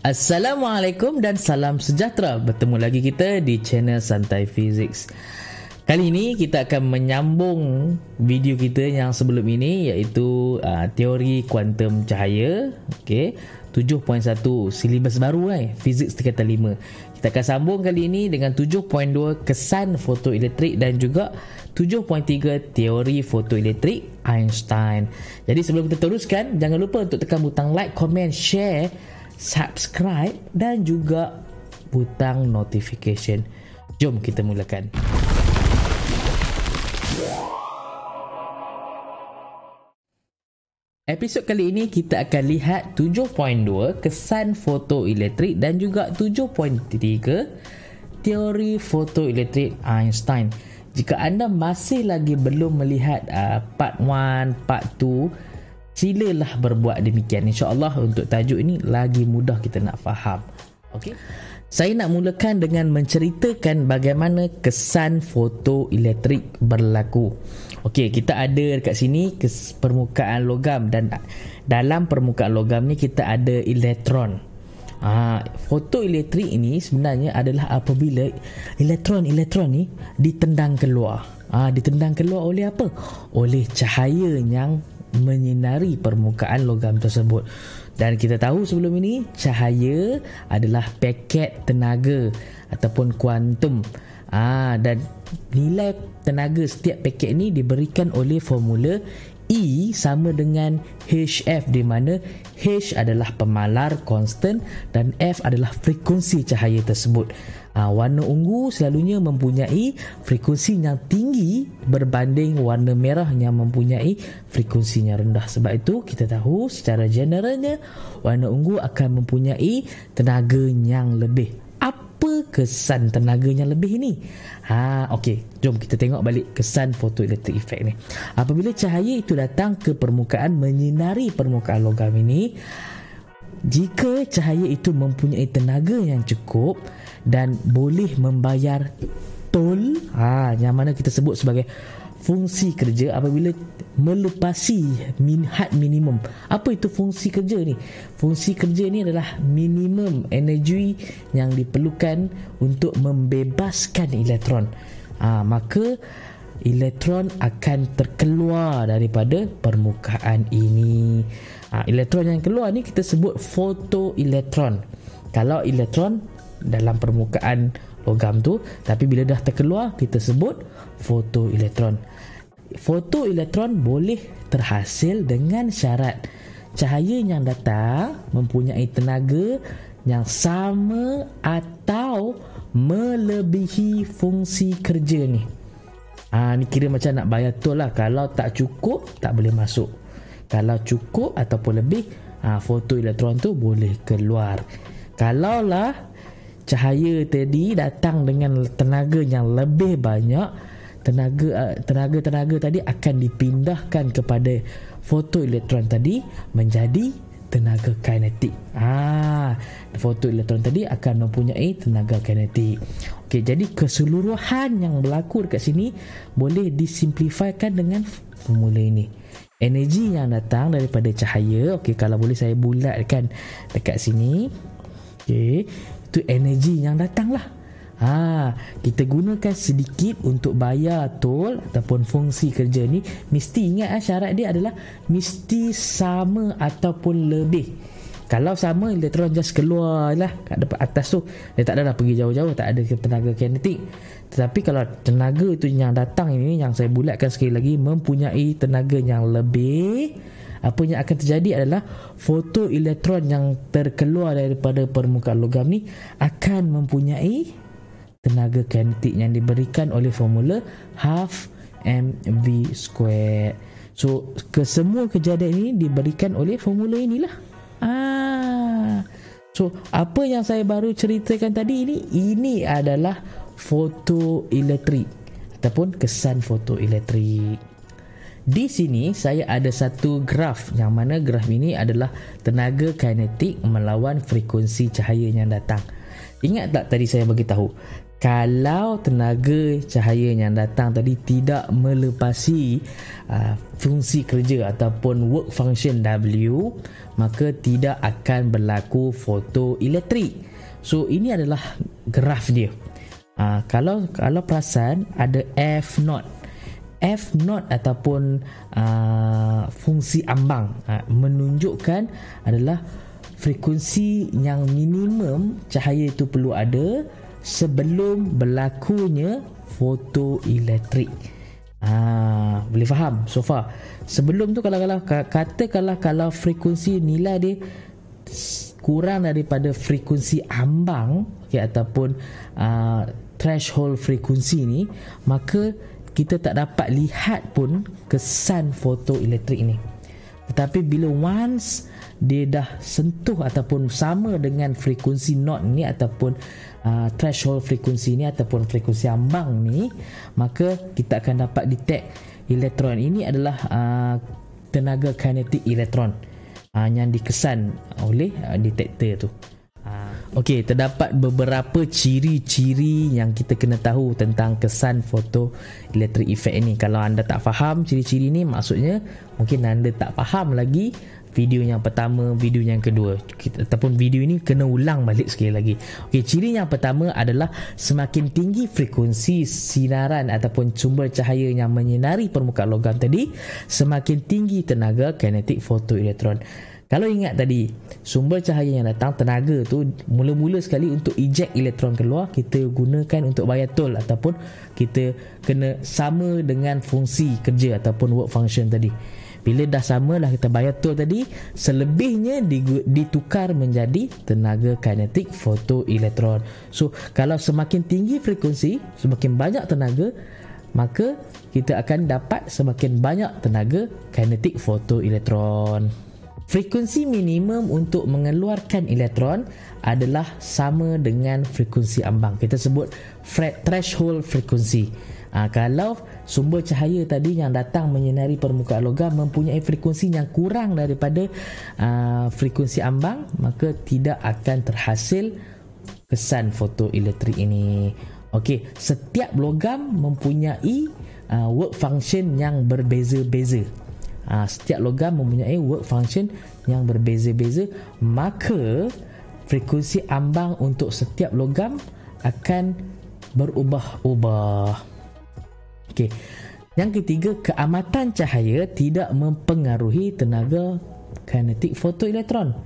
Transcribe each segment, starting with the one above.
Assalamualaikum dan salam sejahtera. Bertemu lagi kita di channel Santai Physics. Kali ini kita akan menyambung video kita yang sebelum ini, iaitu teori kuantum cahaya. Okey, 7.1 silibus baru Physics tingkatan 5. Kita akan sambung kali ini dengan 7.2 kesan fotoelektrik dan juga 7.3 teori fotoelektrik Einstein. Jadi sebelum kita teruskan, jangan lupa untuk tekan butang like, comment, share, subscribe dan juga butang notification. Jom kita mulakan. Episod kali ini kita akan lihat 7.2 kesan fotoelektrik dan juga 7.3 teori fotoelektrik Einstein. Jika anda masih lagi belum melihat part 1, part 2, silalah berbuat demikian. InsyaAllah untuk tajuk ini lagi mudah kita nak faham. Okey. Saya nak mulakan dengan menceritakan bagaimana kesan fotoelektrik berlaku. Okey, kita ada dekat sini permukaan logam, dan dalam permukaan logam ni kita ada elektron. Fotoelektrik ini sebenarnya adalah apabila elektron ni ditendang keluar. Ditendang keluar oleh apa? Oleh cahaya yang menyinari permukaan logam tersebut. Dan kita tahu sebelum ini cahaya adalah paket tenaga ataupun kuantum. Dan nilai tenaga setiap paket ini diberikan oleh formula E sama dengan HF, di mana H adalah pemalar constant dan F adalah frekuensi cahaya tersebut. Warna ungu selalunya mempunyai frekuensi yang tinggi berbanding warna merah yang mempunyai frekuensi yang rendah. Sebab itu kita tahu secara generalnya warna ungu akan mempunyai tenaga yang lebih. Apa kesan tenaga yang lebih ni? Okey, jom kita tengok balik kesan fotoelektrik effect ni. Apabila cahaya itu datang ke permukaan menyinari permukaan logam ini, jika cahaya itu mempunyai tenaga yang cukup dan boleh membayar tol, yang mana kita sebut sebagai fungsi kerja apabila melepasi had minimum. Apa itu fungsi kerja ni? Fungsi kerja ni adalah minimum energi yang diperlukan untuk membebaskan elektron. Maka elektron akan terkeluar daripada permukaan ini. Elektron yang keluar ni kita sebut fotoelektron. Kalau elektron dalam permukaan logam tu, tapi bila dah terkeluar kita sebut fotoelektron. Fotoelektron boleh terhasil dengan syarat cahaya yang datang mempunyai tenaga yang sama atau melebihi fungsi kerja ni. Ni kira macam nak bayar tol lah. Kalau tak cukup tak boleh masuk. Kalau cukup ataupun lebih, fotoelektron tu boleh keluar. Kalaulah cahaya tadi datang dengan tenaga yang lebih banyak, tenaga tadi akan dipindahkan kepada fotoelektron tadi menjadi tenaga kinetik. Fotoelektron tadi akan mempunyai tenaga kinetik. Okey, jadi keseluruhan yang berlaku dekat sini boleh disimplifikan dengan formula ini. Energi yang datang daripada cahaya, okey, kalau boleh saya bulatkan dekat sini. Okey, itu energi yang datanglah. Kita gunakan sedikit untuk bayar tol ataupun fungsi kerja ni. Mesti ingat syarat dia adalah mesti sama ataupun lebih. Kalau sama, elektron just keluar lah kat depan atas tu, dia tak ada dah pergi jauh-jauh, tak ada tenaga kinetik. Tetapi kalau tenaga itu yang datang ini, yang saya bulatkan sekali lagi, mempunyai tenaga yang lebih, apa yang akan terjadi adalah fotoelektron yang terkeluar daripada permukaan logam ni akan mempunyai tenaga kinetik yang diberikan oleh formula half mv². So kesemua kejadian ini diberikan oleh formula inilah. So apa yang saya baru ceritakan tadi ini adalah fotoelektrik ataupun kesan fotoelektrik. Di sini saya ada satu graf, yang mana graf ini adalah tenaga kinetik melawan frekuensi cahaya yang datang. Ingat tak tadi saya bagi tahu, kalau tenaga cahaya yang datang tadi tidak melepasi fungsi kerja ataupun work function W, maka tidak akan berlaku fotoelektrik. So ini adalah graf dia. Kalau perasan ada F0 ataupun fungsi ambang menunjukkan adalah frekuensi yang minimum cahaya itu perlu ada sebelum berlakunya fotoelektrik. Boleh faham so far? Sebelum tu kalau frekuensi nilai dia kurang daripada frekuensi ambang, ataupun threshold frekuensi ni, maka kita tak dapat lihat pun kesan fotoelektrik ni. Tetapi bila once dia dah sentuh ataupun sama dengan frekuensi not ni ataupun threshold frekuensi ni ataupun frekuensi ambang ni, maka kita akan dapat detect elektron ini adalah tenaga kinetik elektron yang dikesan oleh detektor tu. Okey, terdapat beberapa ciri-ciri yang kita kena tahu tentang kesan fotoelektrik effect ini. Kalau anda tak faham ciri-ciri ni, maksudnya mungkin anda tak faham lagi video yang pertama, video yang kedua, ataupun video ini kena ulang balik sekali lagi. Okey, ciri yang pertama adalah semakin tinggi frekuensi sinaran ataupun sumber cahaya yang menyinari permukaan logam tadi, semakin tinggi tenaga kinetik fotoelektron. Kalau ingat tadi, sumber cahaya yang datang, tenaga tu mula-mula sekali untuk eject elektron keluar, kita gunakan untuk bayar tol ataupun kita kena sama dengan fungsi kerja ataupun work function tadi. Bila dah sama lah kita bayar tol tadi, selebihnya ditukar menjadi tenaga kinetik fotoelektron. So kalau semakin tinggi frekuensi, semakin banyak tenaga, maka kita akan dapat semakin banyak tenaga kinetik fotoelektron. Frekuensi minimum untuk mengeluarkan elektron adalah sama dengan frekuensi ambang. Kita sebut threshold frekuensi. Kalau sumber cahaya tadi yang datang menyinari permukaan logam mempunyai frekuensi yang kurang daripada frekuensi ambang, maka tidak akan terhasil kesan fotoelektrik ini. Okey, setiap logam mempunyai work function yang berbeza-beza. Setiap logam mempunyai work function yang berbeza-beza, maka frekuensi ambang untuk setiap logam akan berubah-ubah. Okey. Yang ketiga, keamatan cahaya tidak mempengaruhi tenaga kinetik fotoelektron.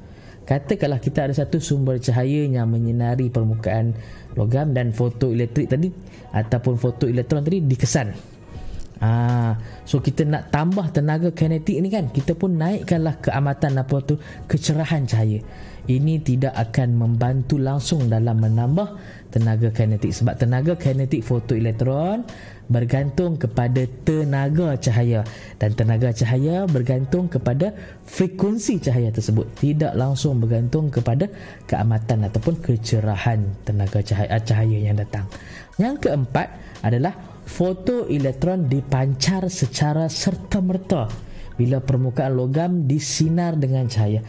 Katakanlah kita ada satu sumber cahaya yang menyinari permukaan logam dan fotoelektrik tadi ataupun fotoelektron tadi dikesan. So kita nak tambah tenaga kinetik ni kan, kita pun naikkanlah keamatan kecerahan cahaya. Ini tidak akan membantu langsung dalam menambah tenaga kinetik, sebab tenaga kinetik fotoelektron bergantung kepada tenaga cahaya dan tenaga cahaya bergantung kepada frekuensi cahaya tersebut, tidak langsung bergantung kepada keamatan ataupun kecerahan tenaga cahaya yang datang. Yang keempat adalah fotoelektron dipancar secara serta-merta bila permukaan logam disinar dengan cahaya.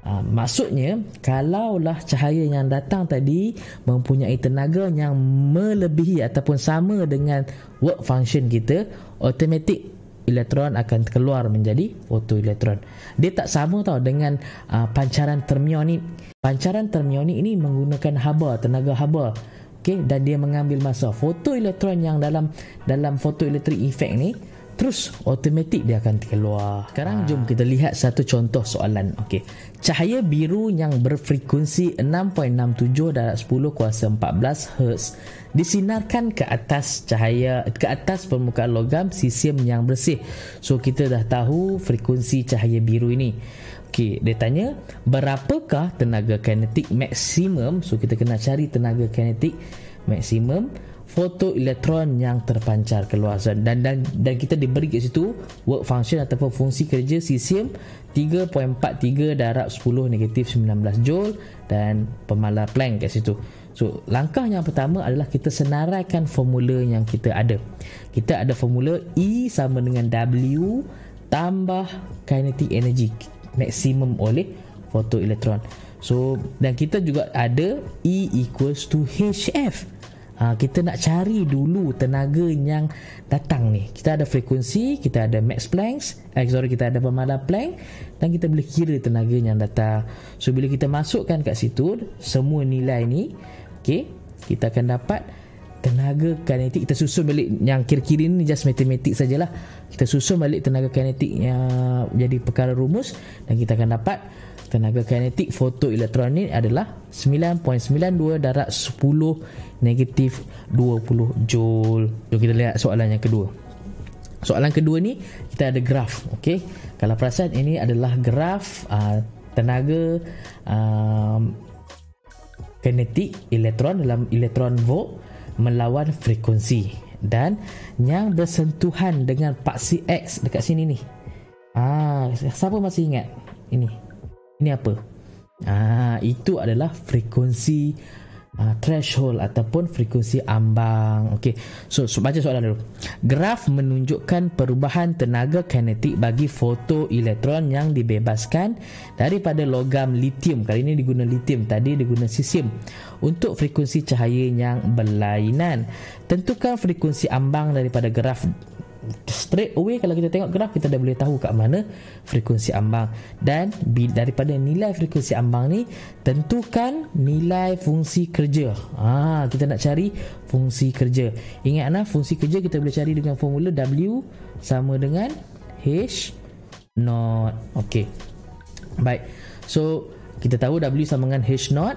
Maksudnya, kalaulah cahaya yang datang tadi mempunyai tenaga yang melebihi ataupun sama dengan work function kita, automatik elektron akan keluar menjadi fotoelektron. Dia tak sama tau dengan pancaran termionik. Pancaran termionik ini menggunakan haba, tenaga haba. Okay, dan dia mengambil masa. Fotoelektron yang dalam fotoelektrik effect ni terus automatik dia akan keluar. Sekarang jom kita lihat satu contoh soalan. Okey. Cahaya biru yang berfrekuensi 6.67 darab 10 kuasa 14 Hz disinarkan ke atas permukaan logam sisium yang bersih. So kita dah tahu frekuensi cahaya biru ini. Okey, dia tanya berapakah tenaga kinetik maksimum. So kita kena cari tenaga kinetik maksimum fotoelektron yang terpancar keluar, dan kita diberi kat situ work function ataupun fungsi kerja sisium 3.43 darab 10 negatif 19 joule dan pemalar Planck kat situ. So langkah yang pertama adalah kita senaraikan formula yang kita ada. Kita ada formula E sama dengan W tambah kinetic energy maksimum oleh fotoelektron. So dan kita juga ada E equals to HF. kita nak cari dulu tenaga yang datang ni. Kita ada frekuensi, kita ada max Planck, kita ada pemadah Planck, dan kita boleh kira tenaga yang datang. So bila kita masukkan kat situ semua nilai ni, okey, kita akan dapat tenaga kinetik. Kita susun balik yang kira-kira ni just matematik sajalah. Kita susun balik tenaga kinetik yang jadi perkara rumus, dan kita akan dapat tenaga kinetik fotoelektron ni adalah 9.92 darab 10 negatif 20 joule. Jom kita lihat soalan yang kedua. Soalan kedua ni kita ada graf. Okey, kalau perasan ini adalah graf tenaga kinetik elektron dalam elektron volt melawan frekuensi, dan yang bersentuhan dengan paksi X dekat sini ni. Siapa masih ingat ini apa? Itu adalah frekuensi threshold ataupun frekuensi ambang. Okey, so baca soalan dulu. Graf menunjukkan perubahan tenaga kinetik bagi fotoelektron yang dibebaskan daripada logam litium. Kali ini diguna litium, tadi diguna cesium, untuk frekuensi cahaya yang berlainan. Tentukan frekuensi ambang daripada graf. Straight away kalau kita tengok graf, kita dah boleh tahu kat mana frekuensi ambang, dan daripada nilai frekuensi ambang ni tentukan nilai fungsi kerja. Kita nak cari fungsi kerja. Ingat fungsi kerja kita boleh cari dengan formula W sama dengan H naught. Okey, baik, so kita tahu W sama dengan H naught,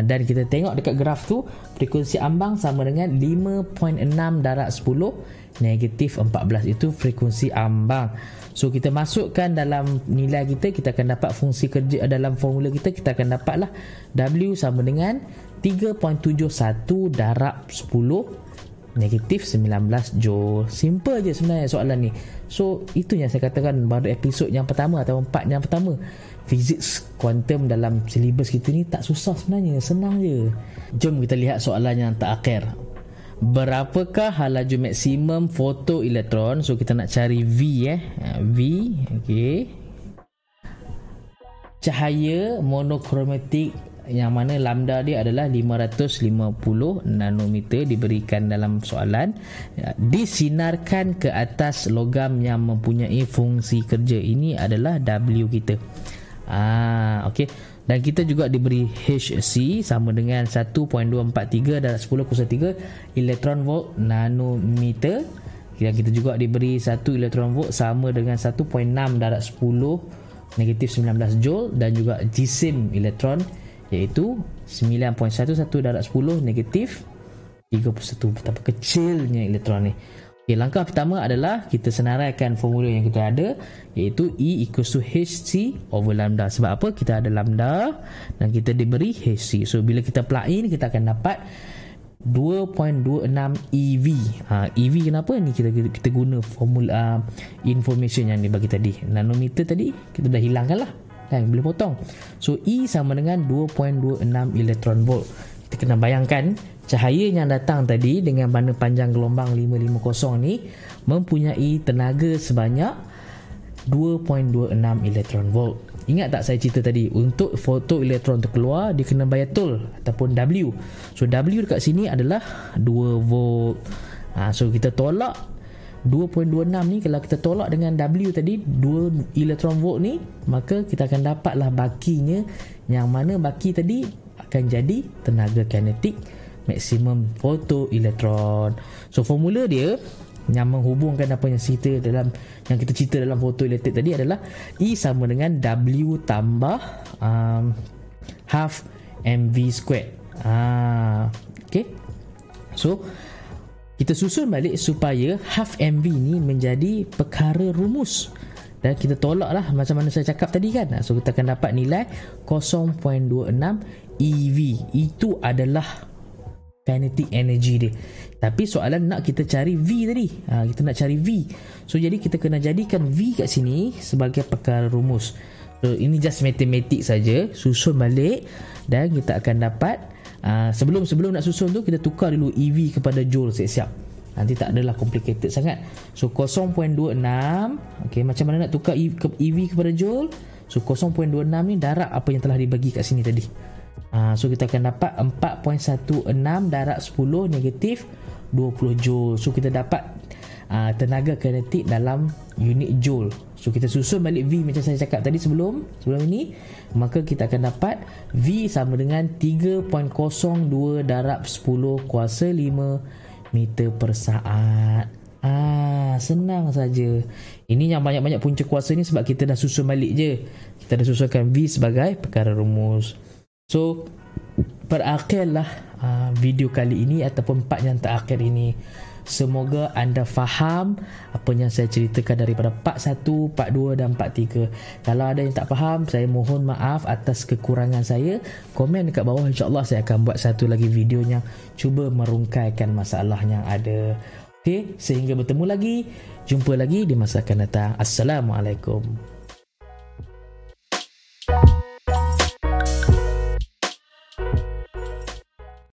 dan kita tengok dekat graf tu frekuensi ambang sama dengan 5.6 darab 10 negatif 14. Itu frekuensi ambang. So kita masukkan dalam nilai kita akan dapat fungsi kerja. Dalam formula kita akan dapatlah W sama dengan 3.71 darab 10 negatif 19 joule. Simple je sebenarnya soalan ni. So itu yang saya katakan pada episod yang pertama atau part yang pertama, fiziks kuantum dalam silibus kita ni tak susah sebenarnya, senang je. Jom kita lihat soalan yang terakhir. Berapakah laju maksimum fotoelektron? So kita nak cari V V. Okey, cahaya monokromatik yang mana lambda dia adalah 550 nanometer diberikan dalam soalan, disinarkan ke atas logam yang mempunyai fungsi kerja. Ini adalah W kita. Okey, dan kita juga diberi HC sama dengan 1.243 darab 10 elektron volt nanometer, dan kita juga diberi 1 elektron volt sama dengan 1.6 darab 10 negatif 19 joule, dan juga jisim elektron iaitu 9.11 darab 10 negatif 31. Betapa kecilnya elektron ni. Okay, langkah pertama adalah kita senaraikan formula yang kita ada, iaitu E equals to HC over lambda. Sebab apa? Kita ada lambda dan kita diberi HC. So bila kita plug in, kita akan dapat 2.26 EV. EV kenapa? Ni kita guna formula information yang dibagi tadi. Nanometer tadi kita dah hilangkan lah, kan, boleh potong. So E sama dengan 2.26 elektron volt. Kita kena bayangkan cahaya yang datang tadi dengan mana panjang gelombang 550 ni mempunyai tenaga sebanyak 2.26 elektron volt. Ingat tak saya cerita tadi, untuk fotoelektron terkeluar dia kena bayar tol ataupun W. So W dekat sini adalah 2 volt. So kita tolak 2.26 ni, kalau kita tolak dengan W tadi 2 elektron volt ni, maka kita akan dapatlah bakinya, yang mana baki tadi akan jadi tenaga kinetik maksimum fotoelektron. So formula dia yang menghubungkan apa yang kita cerita dalam fotoelektrik tadi adalah E sama dengan W tambah half mv squared. Okay, so kita susun balik supaya half mv ni menjadi perkara rumus, dan kita tolak lah macam mana saya cakap tadi kan. So kita akan dapat nilai 0.26 EV. Itu adalah kinetic energy dia. Tapi soalan nak kita cari V tadi. Kita nak cari V. So jadi kita kena jadikan V kat sini sebagai perkara rumus. So ini just matematik saja. Susun balik dan kita akan dapat sebelum nak susun tu kita tukar dulu EV kepada joule siap-siap. Nanti tak adalah complicated sangat. So 0.26. Okay, macam mana nak tukar EV kepada joule? So 0.26 ni darab apa yang telah dibagi kat sini tadi. So kita akan dapat 4.16 darab 10 negatif 20 joule. So kita dapat tenaga kinetik dalam unit joule. So kita susun balik V macam saya cakap tadi sebelum ini, maka kita akan dapat V sama dengan 3.02 darab 10 kuasa 5 meter per saat. Senang saja. Ini yang banyak-banyak punca kuasa ni sebab kita dah susun balik je. Kita dah susunkan V sebagai perkara rumus. So berakhirlah video kali ini ataupun part yang terakhir ini. Semoga anda faham apa yang saya ceritakan daripada part 1, part 2 dan part 3. Kalau ada yang tak faham, saya mohon maaf atas kekurangan saya. Komen dekat bawah, insyaAllah saya akan buat satu lagi video yang cuba merungkaikan masalah yang ada. Okey, sehingga bertemu lagi, jumpa lagi di masa akan datang. Assalamualaikum.